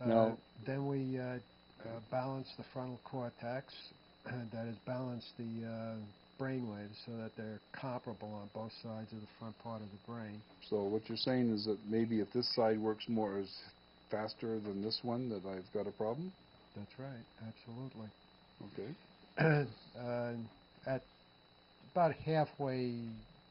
Now, Then we balance the frontal cortex, that is, balance the brain waves so that they're comparable on both sides of the front part of the brain. so what you're saying is that maybe if this side works more as faster than this one, that I've got a problem? That's right, absolutely. Okay. At about halfway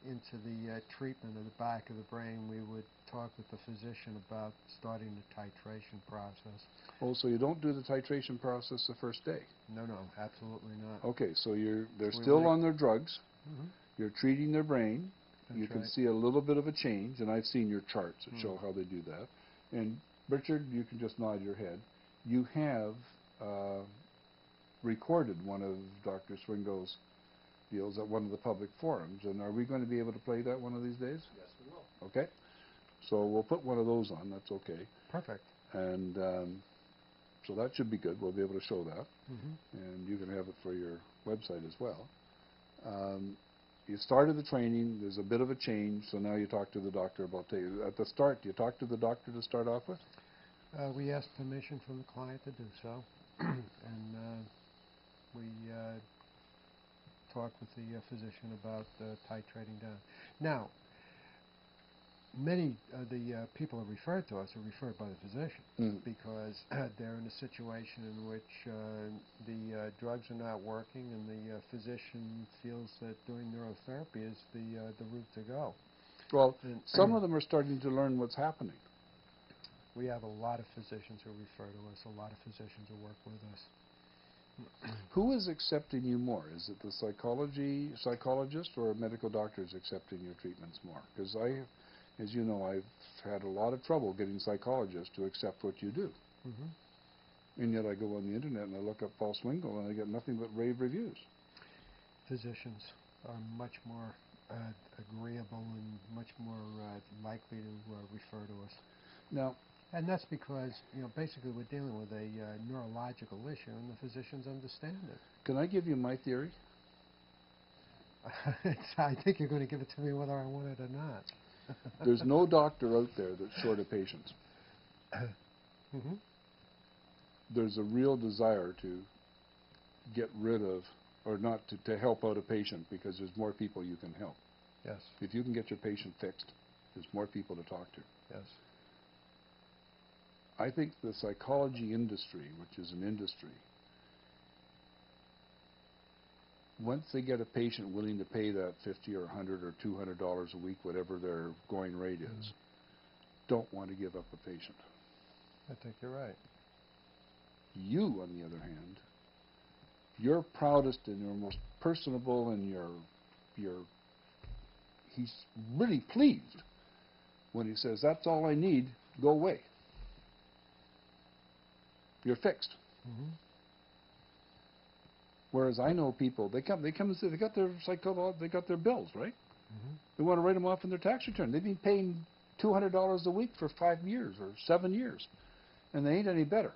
into the treatment of the back of the brain, we would talk with the physician about starting the titration process. Oh, so you don't do the titration process the first day? No, no, absolutely not. Okay, so they're We still wait. on their drugs. Mm-hmm. You're treating their brain. That's You can right. see a little bit of a change, and I've seen your charts that show how they do that. And Richard, you can just nod your head. You have recorded one of Dr. Swingle's deals at one of the public forums, and are we going to be able to play that one of these days? Yes, we will. Okay, so we'll put one of those on. That's okay. Perfect. And so that should be good. We'll be able to show that, Mm-hmm. and you can have it for your website as well. You started the training. There's a bit of a change, so now you talk to the doctor about at the start. Do you talk to the doctor to start off with? We asked permission from the client to do so, and we talked with the physician about titrating down. Now, many of the people who are referred to us are referred by the physician because they're in a situation in which the drugs are not working, and the physician feels that doing neurotherapy is the route to go. Well, some of them are starting to learn what's happening. We have a lot of physicians who refer to us, a lot of physicians who work with us. Who is accepting you more? Is it the psychologist or medical doctors accepting your treatments more? Because as you know, I've had a lot of trouble getting psychologists to accept what you do. Mm-hmm. And yet I go on the internet and I look up Paul Swingle and I get nothing but rave reviews. Physicians are much more agreeable and much more likely to refer to us. Now, and that's because, basically we're dealing with a neurological issue, and the physicians understand it. Can I give you my theory? I think you're going to give it to me whether I want it or not. There's no doctor out there that's short of patients. Mm-hmm. There's a real desire to get rid of, or not to help out a patient, because there's more people you can help. Yes. If you can get your patient fixed, there's more people to talk to. Yes. I think the psychology industry, which is an industry, once they get a patient willing to pay that $50 or $100 or $200 a week, whatever their going rate is, don't want to give up a patient. I think you're right. You, on the other hand, your proudest and your most personable, and he's really pleased when he says, "That's all I need, go away. You're fixed." Mm-hmm. Whereas I know people, they come and say they got their bills, right? Mm-hmm. They want to write them off in their tax return. They've been paying $200 a week for 5 years or 7 years, and they ain't any better.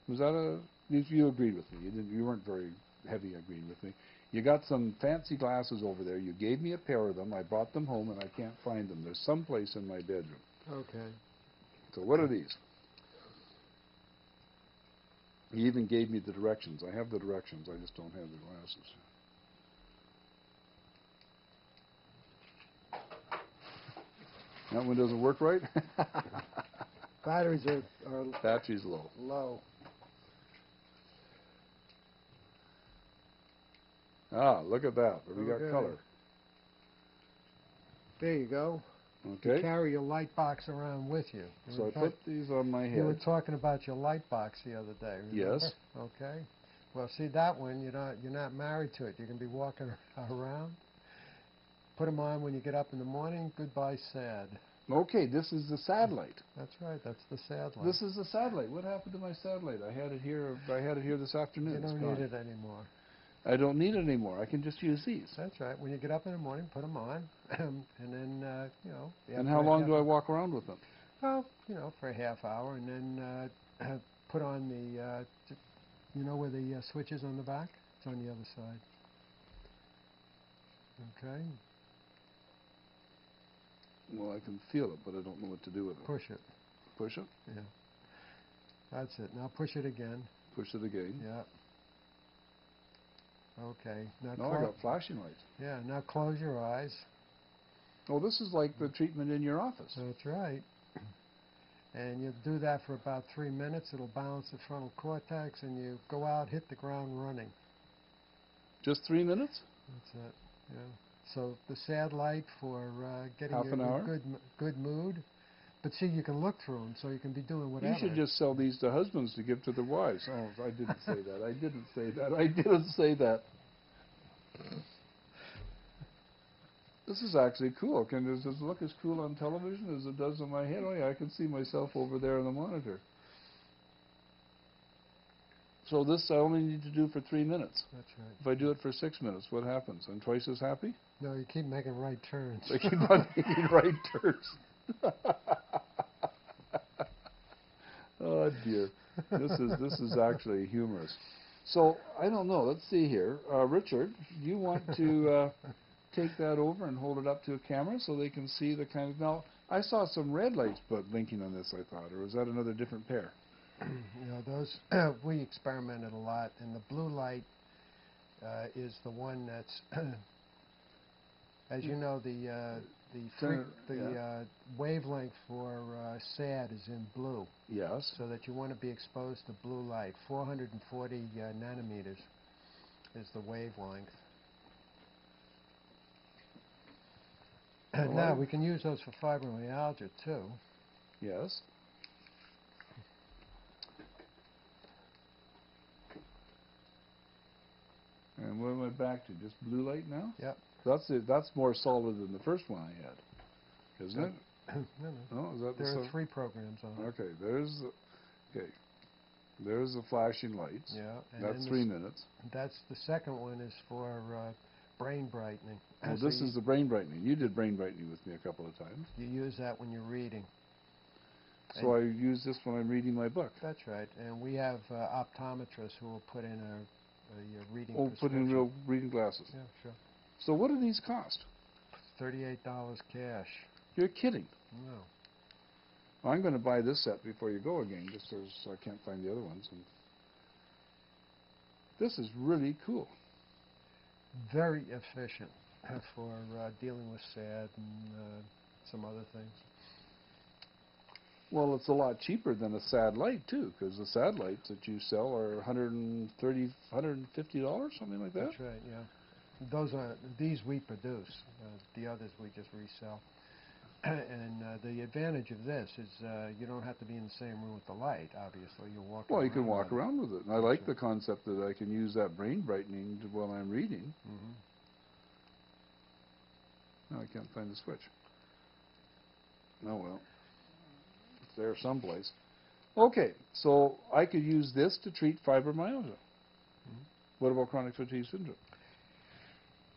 Was that you agreed with me? You weren't very heavy agreeing with me. You got some fancy glasses over there. You gave me a pair of them. I brought them home, and I can't find them. There's someplace in my bedroom. Okay. So what are these? He even gave me the directions. I have the directions. I just don't have the glasses. That one doesn't work right? Batteries are Battery's low. low. Ah, look at that. We got Okay. color. There you go. Okay. You carry your light box around with you. So I put these on my head. You were talking about your light box the other day, remember? Yes. Okay. Well, see, that one, you're not married to it. You can be walking around. Put them on when you get up in the morning. Goodbye, sad. Okay, this is the satellite. That's right. That's the satellite. This is the satellite. What happened to my satellite? I had it here this afternoon. You don't need it anymore. I don't need it anymore. I can just use these. That's right. When you get up in the morning, put them on, and then And how long do I walk around with them? Well, for a half hour, and then put on the. Where the switch is on the back? It's on the other side. Okay. Well, I can feel it, but I don't know what to do with it. Push it. Push it. Yeah. That's it. Now push it again. Push it again. Yeah. Okay. Now No, I got flashing lights. Yeah. Now close your eyes. Oh, this is like the treatment in your office. That's right. And you do that for about 3 minutes. It'll balance the frontal cortex, and you go out, hit the ground running. Just 3 minutes? That's it. Yeah. So the sad light for getting Half you an in hour? a good mood. But see, you can look through them, so you can be doing whatever. You should just sell these to husbands to give to their wives. Oh, I didn't say that. I didn't say that. I didn't say that. This is actually cool. Does this look as cool on television as it does in my head? Oh, yeah, I can see myself over there on the monitor. So this I only need to do for 3 minutes. That's right. If I do it for 6 minutes, what happens? I'm twice as happy? No, you keep making right turns. I keep on making right turns. Oh, dear. This is actually humorous. So, I don't know. Let's see here. Richard, do you want to take that over and hold it up to a camera so they can see the kind of... Now, I saw some red lights blinking on this, I thought, or was that another different pair? You know, those, we experimented a lot, and the blue light is the one that's, as you know, the wavelength for SAD is in blue. Yes. So that you want to be exposed to blue light. 440 nanometers is the wavelength. Now, we can use those for fibromyalgia, too. Yes. And what am I back to? Just blue light now? Yep. That's it. That's more solid than the first one I had, isn't it? No. Is that There are 3 programs on it. Okay. There's the flashing lights. Yeah. And that's 3 minutes. That's the second one is for brain brightening. Well, this is the brain brightening. You did brain brightening with me a couple of times. You use that when you're reading. So I use this when I'm reading my book. That's right. And we have optometrists who will put in a reading prescription. Put in real reading glasses. Yeah, sure. So what do these cost? $38 cash. You're kidding. No. Well, I'm going to buy this set before you go again, just so I can't find the other ones. And this is really cool. Very efficient for dealing with SAD and some other things. Well, it's a lot cheaper than a SAD light, too, because the SAD lights that you sell are $130, $150, something like that? That's right, yeah. These we produce. The others we just resell. And the advantage of this is you don't have to be in the same room with the light, obviously. You'll walk around. Well, you can walk around with it. And I like the concept that I can use that brain brightening while I'm reading. Mm-hmm. No, I can't find the switch. Oh, well. It's there someplace. Okay, so I could use this to treat fibromyalgia. Mm-hmm. What about chronic fatigue syndrome?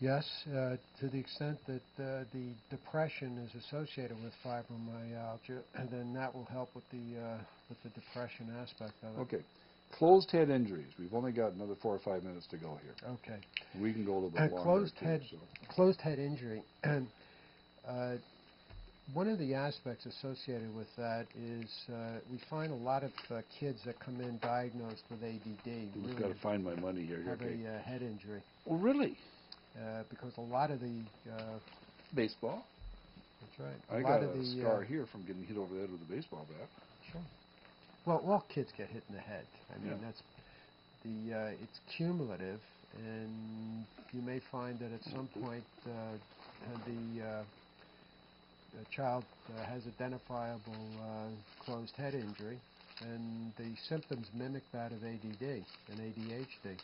Yes, to the extent that the depression is associated with fibromyalgia, and then that will help with the depression aspect of it. Okay. Closed head injuries. We've only got another 4 or 5 minutes to go here. Okay. We can go a little bit longer. Closed head injury. One of the aspects associated with that is we find a lot of kids that come in diagnosed with ADD. We've got to find my money here. Have a head injury. Oh, really? Because a lot of the... baseball? That's right. I got a scar here from getting hit over the head with a baseball bat. Sure. Well, all kids get hit in the head. I mean, that's it's cumulative, and you may find that at some point the child has identifiable closed head injury, and the symptoms mimic that of ADD and ADHD.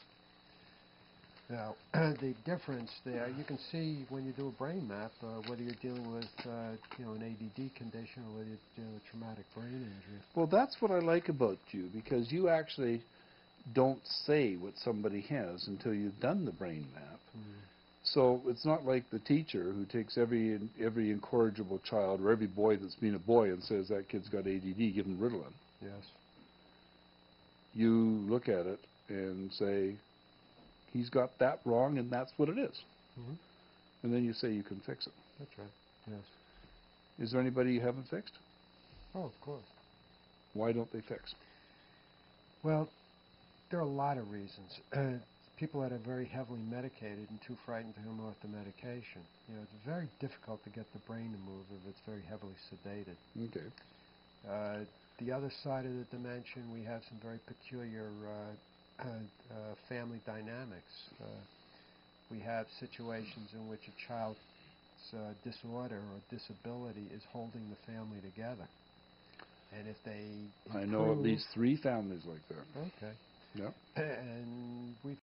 Now, the difference there, you can see when you do a brain map whether you're dealing with an ADD condition or whether you're dealing with traumatic brain injury. Well, that's what I like about you, because you actually don't say what somebody has until you've done the brain map. Mm. So it's not like the teacher who takes every incorrigible child or every boy that's been a boy and says that kid's got ADD, give him Ritalin. Yes. You look at it and say, he's got that wrong, and that's what it is. Mm-hmm. And then you say you can fix it. That's right, yes. Is there anybody you haven't fixed? Oh, of course. Why don't they fix? Well, there are a lot of reasons. People that are very heavily medicated and too frightened to come off the medication. You know, it's very difficult to get the brain to move if it's very heavily sedated. Okay. The other side of the dimension, we have some very peculiar family dynamics. We have situations in which a child's disorder or disability is holding the family together. And if they I know at least 3 families like that. Okay. Yeah. And we've